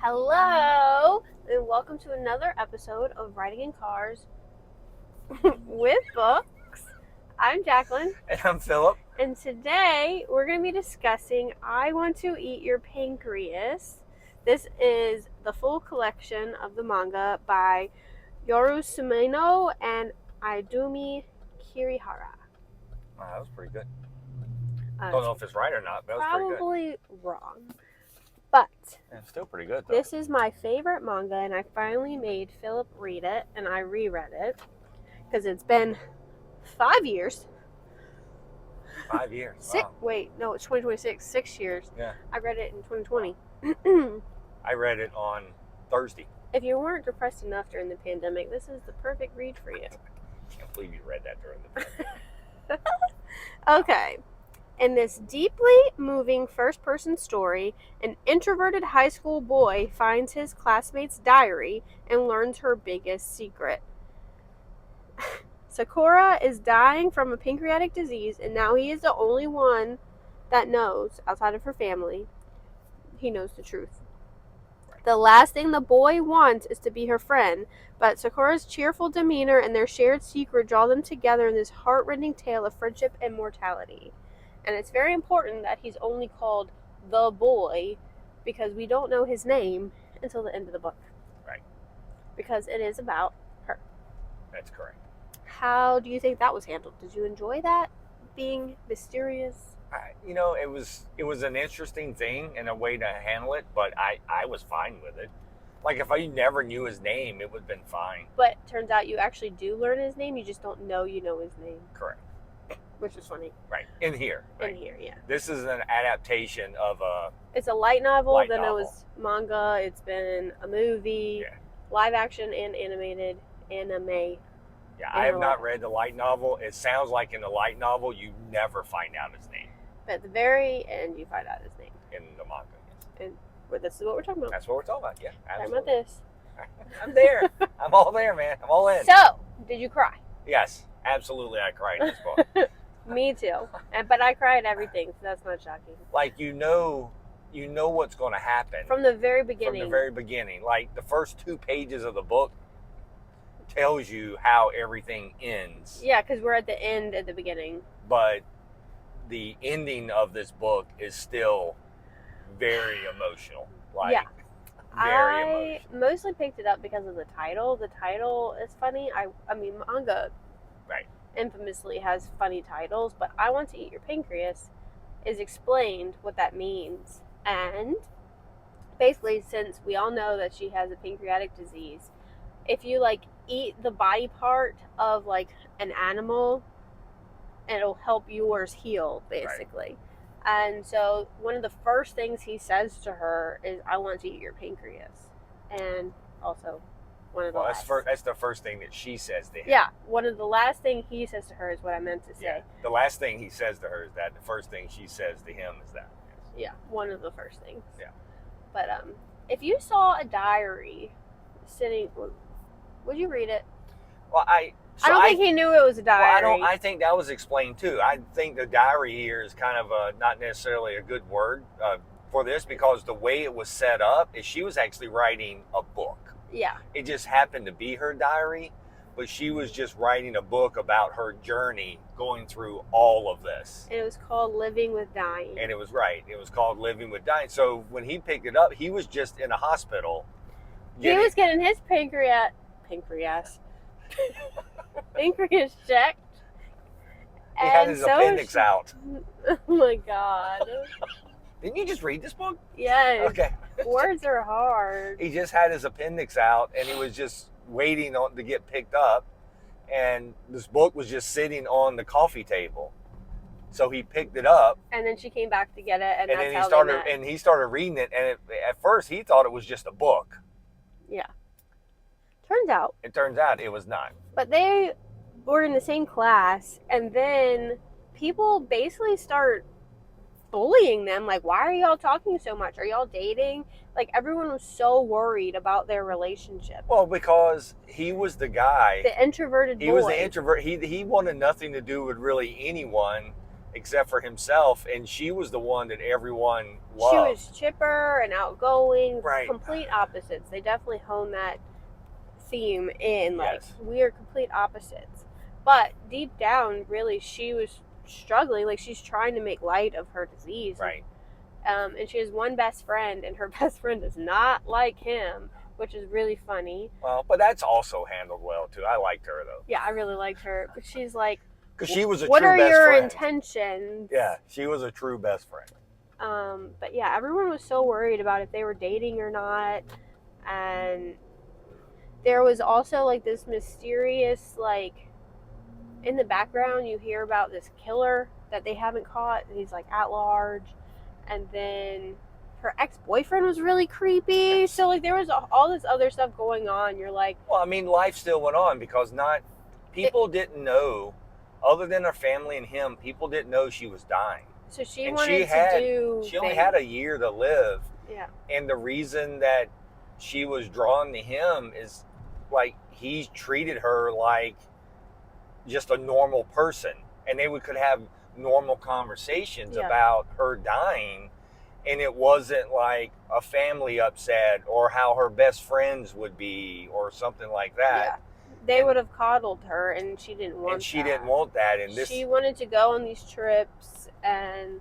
Hello, and welcome to another episode of Riding in Cars with Books. I'm Jaclyn. And I'm Phillip. And today we're going to be discussing I Want to Eat Your Pancreas. This is the full collection of the manga by Yoru Sumino and Idumi Kirihara. Wow, that was pretty good. Don't know if it's right or not, but that was pretty good. Probably wrong. But it's still pretty good, though. This is my favorite manga, and I finally made Philip read it, and I reread it because it's been 5 years. 5 years. Six. Wow. Wait, no, it's 2026. 6 years. Yeah. I read it in 2020. I read it on Thursday. If you weren't depressed enough during the pandemic, this is the perfect read for you. I can't believe you read that during the pandemic. Okay. In this deeply moving first-person story, an introverted high school boy finds his classmate's diary and learns her biggest secret. Sakura is dying from a pancreatic disease, and now he is the only one that knows, outside of her family. He knows the truth. The last thing the boy wants is to be her friend, but Sakura's cheerful demeanor and their shared secret draw them together in this heartrending tale of friendship and mortality. And it's very important that he's only called the boy because we don't know his name until the end of the book. Right. Because it is about her. That's correct. How do you think that was handled? Did you enjoy that? Being mysterious? It was an interesting thing and a way to handle it, but I was fine with it. Like, if I never knew his name, it would have been fine. But turns out you actually do learn his name. You just don't know you know his name. Correct. Which is funny. Right. In here. Right? In here, yeah. This is an adaptation of a... It's a light novel. Then novel. It was manga. It's been a movie. Yeah. Live action and animated. Anime. Yeah, I have not read the light novel. It sounds like in the light novel, you never find out his name. But at the very end, you find out his name. In the manga, yes. And this is what we're talking about. That's what we're talking about, yeah. Absolutely. Talking about this. I'm there. I'm all there, man. I'm all in. So, did you cry? Yes, absolutely I cried in this book. Me too. But I cry at everything, so that's not shocking. Like, you know what's going to happen. From the very beginning. From the very beginning. Like, the first 2 pages of the book tells you how everything ends. Yeah, because we're at the end at the beginning. But the ending of this book is still very emotional. Like, yeah. Very I emotional. mostly picked it up because of the title. The title is funny. I mean, manga right. infamously has funny titles, but I Want to Eat Your Pancreas is explained what that means. And basically, since we all know that she has a pancreatic disease, if you eat the body part of an animal, it'll help yours heal, basically. Right. And so one of the first things he says to her is, I want to eat your pancreas. And also one of the last. That's the first thing that she says to him. Yeah, one of the last thing he says to her is what I meant to say. Yeah, the last thing he says to her is that. The first thing she says to him is that. Yes. Yeah, one of the first things. Yeah. But if you saw a diary sitting, would you read it? Well, I don't think he knew it was a diary. Well, I think that was explained too. I think the diary here is kind of not necessarily a good word for this, because the way it was set up is she was actually writing a book. Yeah. It just happened to be her diary, but she was just writing a book about her journey going through all of this. And it was called Living with Dying. And it was called Living with Dying. So when he picked it up, he was just in a hospital. He was getting his pancreas checked. He had his appendix out. Oh my God. Didn't you just read this book? Yes. Okay. Words are hard. He just had his appendix out, and he was just waiting to get picked up. And this book was just sitting on the coffee table. So he picked it up. And then she came back to get it, and that's then how he started reading it. And at first, he thought it was just a book. Yeah. It turns out it was not. But they were in the same class, and then people basically start bullying them. Like, why are y'all talking so much? Are y'all dating? Like, everyone was so worried about their relationship. Well, because he was the guy. The introverted boy. He was the introvert. He wanted nothing to do with really anyone except for himself, and she was the one that everyone loved. She was chipper and outgoing, right. Complete opposites. They definitely hone that theme in, like, Yes. we are complete opposites. But deep down, really, she was struggling. Like, she's trying to make light of her disease. Right. And she has one best friend, and her best friend does not like him, which is really funny. Well, but that's also handled well too. I liked her though. Yeah, I really liked her. But she's like, because she was a what true are best your friend. intentions? Yeah, she was a true best friend. But yeah, everyone was so worried about if they were dating or not. And there was also like this mysterious, like, in the background you hear about this killer that they haven't caught. He's like at large. And then her ex-boyfriend was really creepy. So like there was all this other stuff going on. You're like, well, I mean, life still went on because people didn't know, other than her family and him, people didn't know she was dying. So she and wanted she only had a year to live. Yeah. And the reason that she was drawn to him is like he treated her like just a normal person, and they could have normal conversations about her dying, and it wasn't like a family upset or how her best friends would be or something like that. Yeah. They would have coddled her, and she didn't want that. And she didn't want that. And she wanted to go on these trips and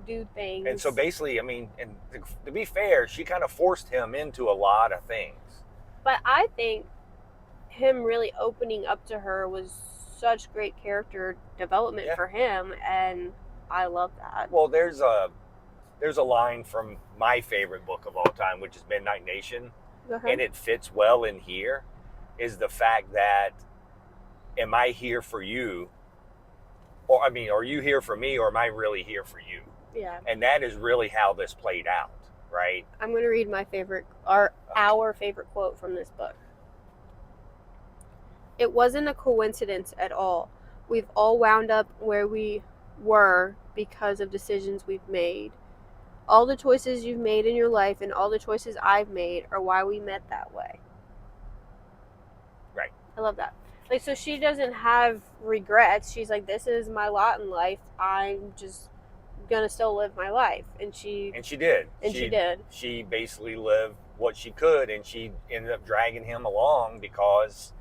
do things. And so basically, I mean, and to be fair, she kind of forced him into a lot of things. But I think him really opening up to her was such great character development for him, and I love that. Well, there's a line from my favorite book of all time, which is Midnight Nation, and it fits well in here, is the fact that, am I here for you? Or, I mean, are you here for me, or am I really here for you? Yeah. And that is really how this played out, right? I'm going to read my favorite, our favorite quote from this book. It wasn't a coincidence at all. We've all wound up where we were because of decisions we've made. All the choices you've made in your life and all the choices I've made are why we met that way. Right. I love that. Like, so she doesn't have regrets. She's like, this is my lot in life. I'm just gonna still live my life. And she did. She basically lived what she could, and she ended up dragging him along because...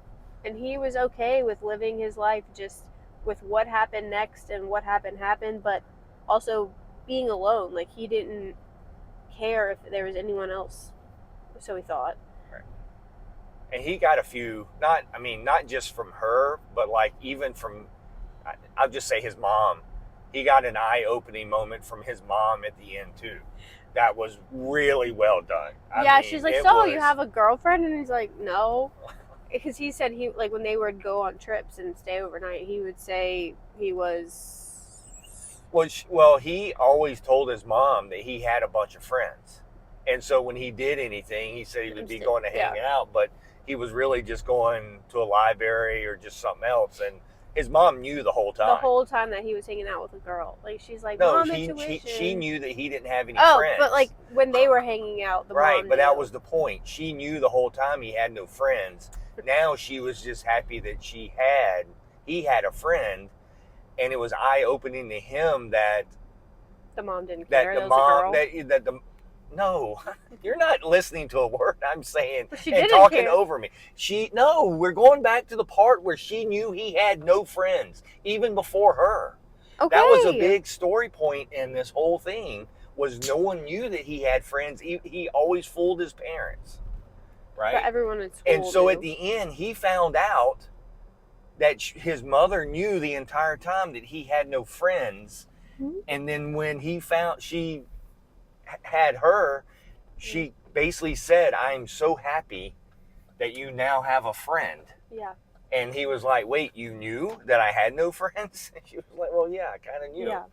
And he was okay with living his life just with what happened next, and what happened, but also being alone. Like, he didn't care if there was anyone else, so he thought. Right. And he got a few, not just from her, but like even from, I'll just say his mom. He got an eye-opening moment from his mom at the end too. That was really well done. I mean, she's like, so you have a girlfriend? And he's like, no. Because he said he, like, when they would go on trips and stay overnight, he would say he was... Well, he always told his mom that he had a bunch of friends. And so when he did anything, he said he would be going to hang out, but he was really just going to a library or just something else. And his mom knew the whole time. The whole time that he was hanging out with a girl. Like, she's like, no, Mom, she knew that he didn't have any friends. Oh, but like, when they were hanging out, the mom knew. But that was the point. She knew the whole time he had no friends. Now she was just happy that he had a friend, and it was eye-opening to him that the mom didn't care. No, you're not listening to a word I'm saying and talking over me. We're going back to the part where she knew he had no friends, even before her. Okay. That was a big story point in this whole thing, was no one knew that he had friends. He always fooled his parents. Right? But everyone at school And so at the end, he found out that his mother knew the entire time that he had no friends. Mm-hmm. And then when he found she had her, she basically said, I'm so happy that you now have a friend. Yeah. And he was like, wait, you knew that I had no friends? And she was like, well, yeah, I kind of knew. Yeah.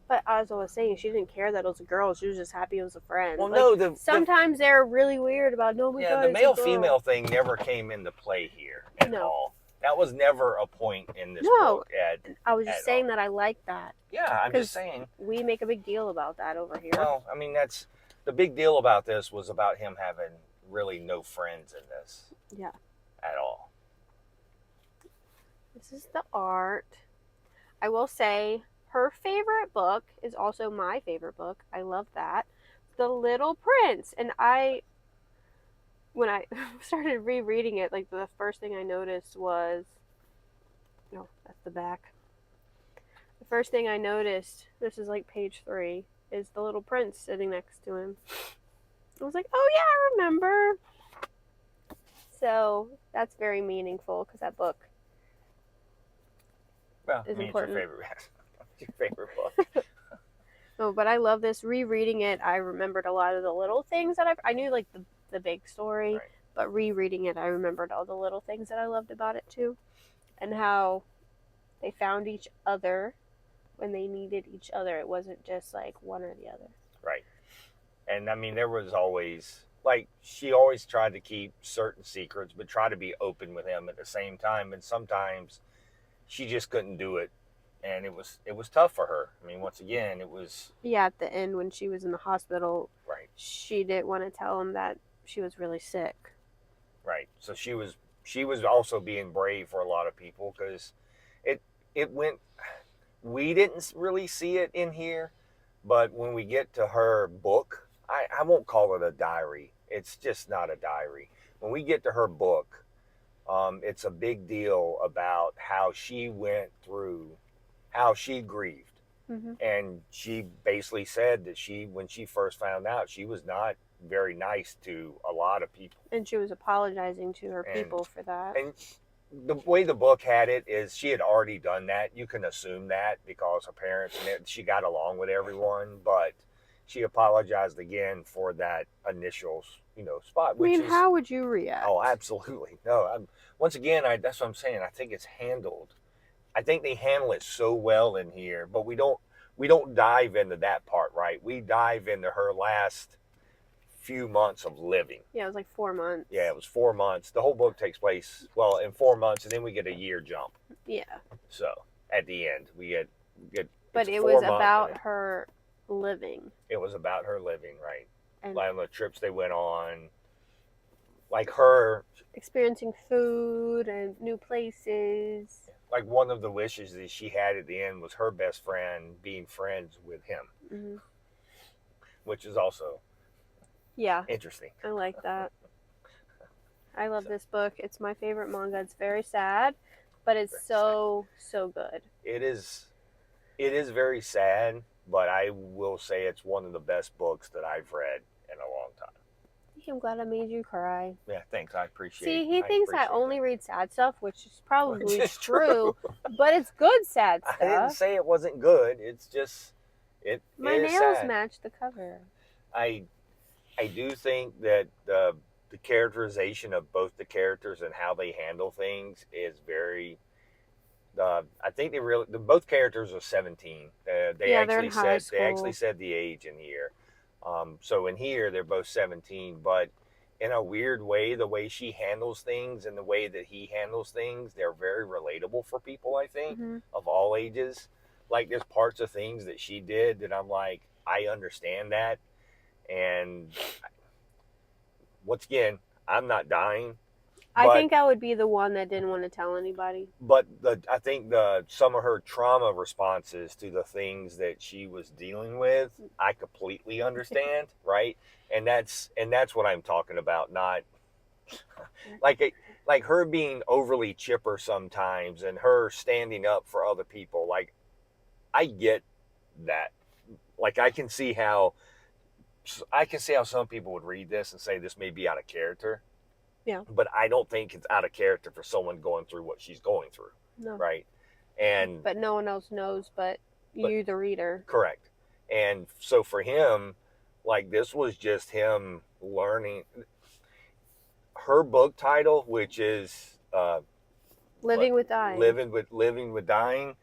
But as I was saying, she didn't care that it was a girl. She was just happy it was a friend. Well, like, no, sometimes they're really weird about, no, my God, the male-female thing never came into play here at all. That was never a point in this book. I was just saying that I like that. Yeah, I'm just saying. We make a big deal about that over here. Well, I mean, that's the big deal about this was about him having really no friends in this. Yeah. At all. This is the art. I will say, her favorite book is also my favorite book. I love that. The Little Prince. And when I started rereading it, like the first thing I noticed was, no, that's the back. The first thing I noticed, this is like page 3, is the little prince sitting next to him. I was like, oh yeah, I remember. So that's very meaningful because that book is important. It's your favorite book. No, but I love this. Rereading it, I remembered a lot of the little things that I knew, like the big story, Right. but rereading it, I remembered all the little things that I loved about it too, and how they found each other when they needed each other. It wasn't just like one or the other. Right. And I mean, there was always, like, she always tried to keep certain secrets, but try to be open with him at the same time. And sometimes she just couldn't do it. And it was tough for her. I mean, once again, it was. Yeah, at the end when she was in the hospital, Right. She didn't want to tell him that she was really sick. Right. So she was also being brave for a lot of people because it went. We didn't really see it in here, but when we get to her book, I won't call it a diary. It's just not a diary. When we get to her book, it's a big deal about how she went through, how she grieved. Mm-hmm. And she basically said that when she first found out, she was not very nice to a lot of people. And she was apologizing to her people for that. And the way the book had it is she had already done that. You can assume that because her parents, she got along with everyone, but she apologized again for that initial, spot. I mean, how would you react? Oh, absolutely. No, once again, that's what I'm saying. I think it's handled. I think they handle it so well in here, but we don't dive into that part, right? We dive into her last few months of living. Yeah, it was like 4 months. Yeah, it was 4 months. The whole book takes place, well, in 4 months, and then we get a year jump. Yeah. So at the end, we get. But it was about her living. It was about her living, right? And like on the trips they went on, like her experiencing food and new places. Like one of the wishes that she had at the end was her best friend being friends with him, mm-hmm. which is also interesting. I like that. I love this book. It's my favorite manga. It's very sad, but it's so good. It is very sad, but I will say it's one of the best books that I've read in a long time. I'm glad I made you cry. Yeah, thanks. I appreciate it. See, he thinks I only read sad stuff, which is probably true, but it's good sad stuff. I didn't say it wasn't good. It's just my nails match the cover. I do think that the characterization of both the characters and how they handle things is very. I think both characters are 17. They actually said the age in here. So in here they're both 17, but in a weird way, the way she handles things and the way that he handles things, they're very relatable for people, I think, of all ages. Like there's parts of things that she did that I'm like, I understand that. And once again, I'm not dying. I think I would be the one that didn't want to tell anybody. But I think some of her trauma responses to the things that she was dealing with, I completely understand, right? And that's what I'm talking about. Not like her being overly chipper sometimes, and her standing up for other people. Like I get that. Like I can see how some people would read this and say this may be out of character. Yeah. But I don't think it's out of character for someone going through what she's going through. No. Right. But no one else knows but you, the reader. Correct. And so for him, like this was just him learning. Her book title, which is Living with Dying. Living with Dying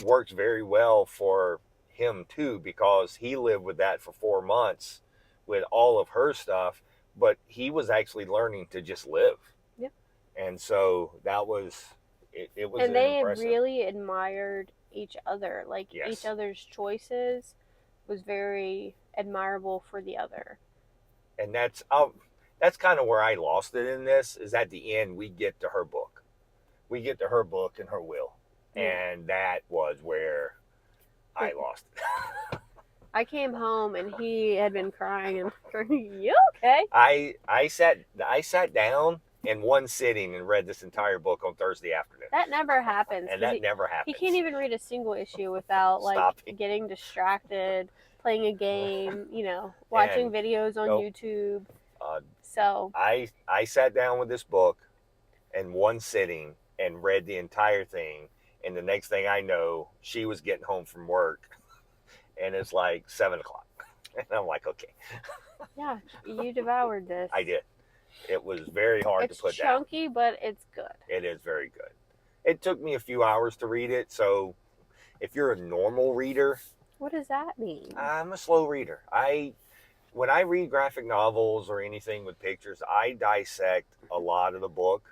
works very well for him too, because he lived with that for 4 months with all of her stuff. But he was actually learning to just live. Yeah. And so that was, it was and they impressive. really admired each other. Like each other's choices was very admirable for the other. And that's kind of where I lost it in this, is at the end we get to her book. We get to her book and her will. And that was where I lost it. I came home and he had been crying and you okay? I sat down in one sitting and read this entire book on Thursday afternoon. That never happens. And that never happens. He can't even read a single issue without getting distracted, playing a game, watching videos on YouTube. So I sat down with this book in one sitting and read the entire thing, and the next thing I know, she was getting home from work, and it's like 7 o'clock, and I'm like, okay. Yeah, you devoured this. I did. It was very hard to put down. It's chunky, but it's good. It is very good. It took me a few hours to read it, so if you're a normal reader... What does that mean? I'm a slow reader. When I read graphic novels or anything with pictures, I dissect a lot of the book,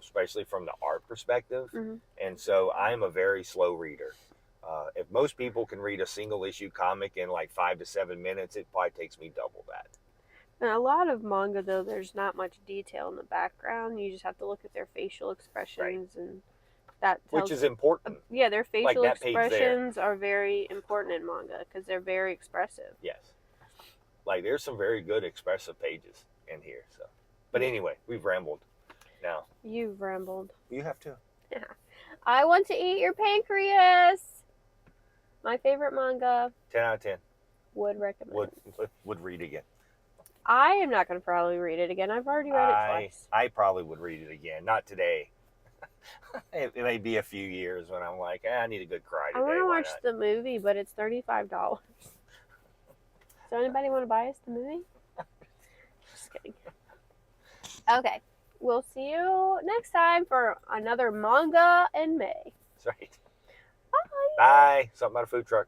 especially from the art perspective. Mm-hmm. And so I'm a very slow reader. If most people can read a single issue comic in like 5 to 7 minutes, it probably takes me double that. And a lot of manga, though, there's not much detail in the background. You just have to look at their facial expressions, and that tells, which is important. Yeah, their facial expressions are very important in manga because they're very expressive. Yes. Like, there's some very good expressive pages in here. So, but anyway, we've rambled now. You've rambled. You have to. Yeah. I Want to Eat Your Pancreas. My favorite manga. 10 out of 10. Would recommend. Would read again. I am not going to probably read it again. I've already read it twice. I probably would read it again. Not today. It may be a few years when I'm like, I need a good cry today. I want to watch the movie, but it's $35. So anybody want to buy us the movie? Just kidding. Okay. We'll see you next time for another manga in May. That's right. Bye. Bye. Something about a food truck.